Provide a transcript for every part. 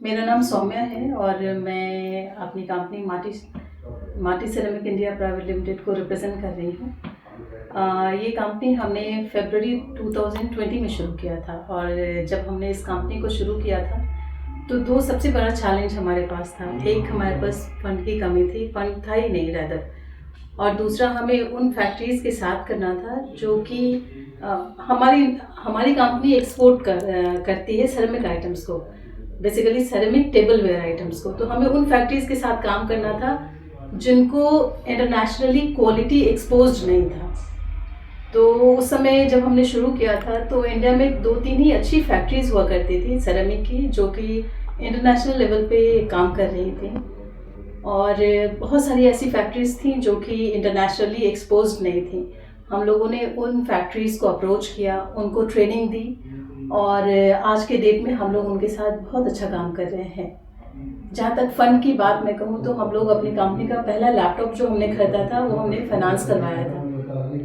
मेरा नाम सौम्या है और मैं अपनी कंपनी माटी सिरेमिक इंडिया प्राइवेट लिमिटेड को रिप्रेजेंट कर रही हूँ। ये कंपनी हमने फरवरी 2020 में शुरू किया था और जब हमने इस कंपनी को शुरू किया था तो दो सबसे बड़ा चैलेंज हमारे पास था। एक, हमारे पास फंड की कमी थी, फंड था ही नहीं रैदर, और दूसरा हमें उन फैक्ट्रीज़ के साथ करना था जो कि हमारी कंपनी एक्सपोर्ट करती है सेरेमिक आइटम्स को, basically ceramic tableware items को। तो हमें उन फैक्ट्रीज़ के साथ काम करना था जिनको इंटरनेशनली क्वालिटी एक्सपोज्ड नहीं था। तो उस समय जब हमने शुरू किया था तो इंडिया में 2-3 ही अच्छी फैक्ट्रीज़ हुआ करती थी सेरेमिक की, जो कि इंटरनेशनल लेवल पे काम कर रही थी, और बहुत सारी ऐसी फैक्ट्रीज़ थी जो कि इंटरनेशनली एक्सपोज्ड नहीं थी। हम लोगों ने उन फैक्ट्रीज़ को अप्रोच किया, उनको ट्रेनिंग दी, और आज के डेट में हम लोग उनके साथ बहुत अच्छा काम कर रहे हैं। जहाँ तक फ़ंड की बात मैं कहूँ तो हम लोग अपनी कंपनी का पहला लैपटॉप जो हमने खरीदा था वो हमने फाइनेंस करवाया था,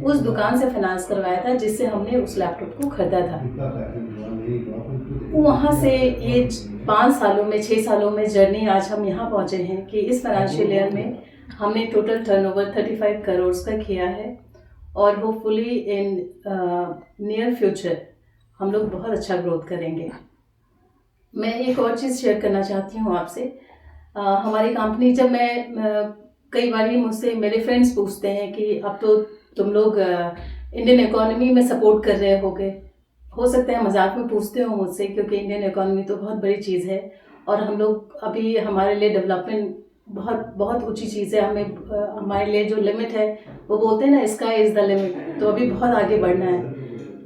उस दुकान से फाइनेंस करवाया था जिससे हमने उस लैपटॉप को खरीदा था। वहाँ से ये 5 सालों में 6 सालों में जर्नी आज हम यहाँ पहुँचे हैं कि इस फाइनेंशियल ईयर में हमने टोटल टर्नओवर 35 करोड़ का किया है, और होपफुली इन नियर फ्यूचर हम लोग बहुत अच्छा ग्रोथ करेंगे। मैं एक और चीज़ शेयर करना चाहती हूँ आपसे। हमारी कंपनी, जब कई बार मुझसे मेरे फ्रेंड्स पूछते हैं कि अब तो तुम लोग इंडियन इकोनॉमी में सपोर्ट कर रहे होगे, हो सकता है मजाक में पूछते हो मुझसे, क्योंकि इंडियन इकोनॉमी तो बहुत बड़ी चीज़ है और हम लोग अभी, हमारे लिए डेवलपमेंट बहुत बहुत ऊंची चीज़ है। हमारे लिए जो लिमिट है, वो बोलते हैं ना, स्काई इज़ द लिमिट, तो अभी बहुत आगे बढ़ना है।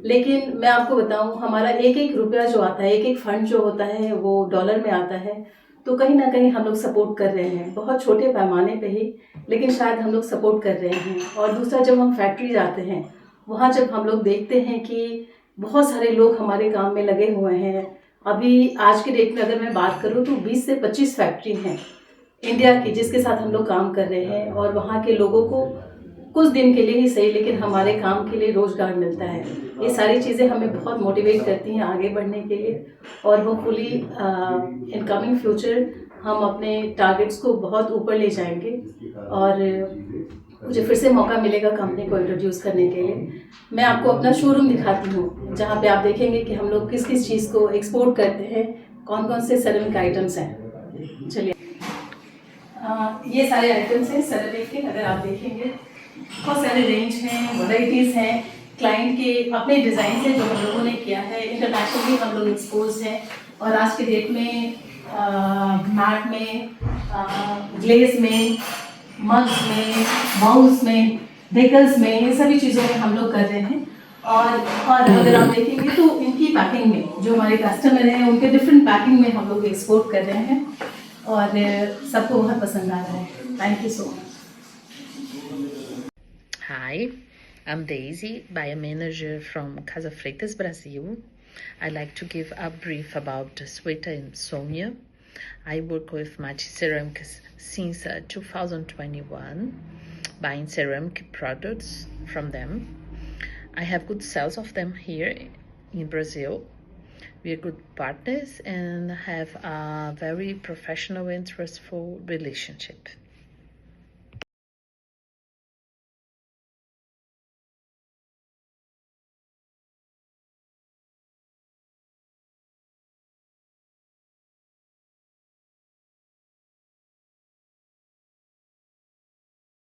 लेकिन मैं आपको बताऊं, हमारा एक एक रुपया जो आता है, एक एक फंड जो होता है, वो डॉलर में आता है। तो कहीं ना कहीं हम लोग सपोर्ट कर रहे हैं, बहुत छोटे पैमाने पे ही, लेकिन शायद हम लोग सपोर्ट कर रहे हैं। और दूसरा, जब हम फैक्ट्री जाते हैं, वहाँ जब हम लोग देखते हैं कि बहुत सारे लोग हमारे काम में लगे हुए हैं। अभी आज के डेट में अगर मैं बात करूँ तो 20 से 25 फैक्ट्री हैं इंडिया की जिसके साथ हम लोग काम कर रहे हैं, और वहाँ के लोगों को कुछ दिन के लिए ही सही, लेकिन हमारे काम के लिए रोजगार मिलता है। ये सारी चीज़ें हमें बहुत मोटिवेट करती हैं आगे बढ़ने के लिए, और होपफुली इन कमिंग फ्यूचर हम अपने टारगेट्स को बहुत ऊपर ले जाएंगे, और मुझे फिर से मौका मिलेगा कंपनी को इंट्रोड्यूस करने के लिए। मैं आपको अपना शोरूम दिखाती हूँ, जहाँ पे आप देखेंगे कि हम लोग किस किस चीज़ को एक्सपोर्ट करते हैं, कौन कौन से सेरेमिक आइटम्स हैं। चलिए, ये सारे आइटम्स हैं सेरेमिक के। अगर आप देखेंगे, बहुत सारे रेंज हैं, वैराइटीज़ हैं, क्लाइंट के अपने डिज़ाइन से जो हम लोगों ने किया है। इंटरनेशनली हम लोग एक्सपोज हैं, और आज के डेट में मैट में, ग्लेज में, मग्स में, बाउल्स में, डेकल्स में, इन सभी चीज़ों में हम लोग कर रहे हैं। और अगर आप देखेंगे तो इनकी पैकिंग में, जो हमारे कस्टमर हैं, उनके डिफरेंट पैकिंग में हम लोग एक्सपोर्ट कर रहे हैं, और सबको बहुत पसंद आ रहा है। Thank you so much. Hi, I'm Daisy, buyer manager from Casa Freitas, Brazil. I'd like to give a brief about Sweta and Sonia. I work with Mati Ceramics since 2021, buying ceramic products from them. I have good sales of them here in Brazil. We are good partners and have a very professional and trustful relationship.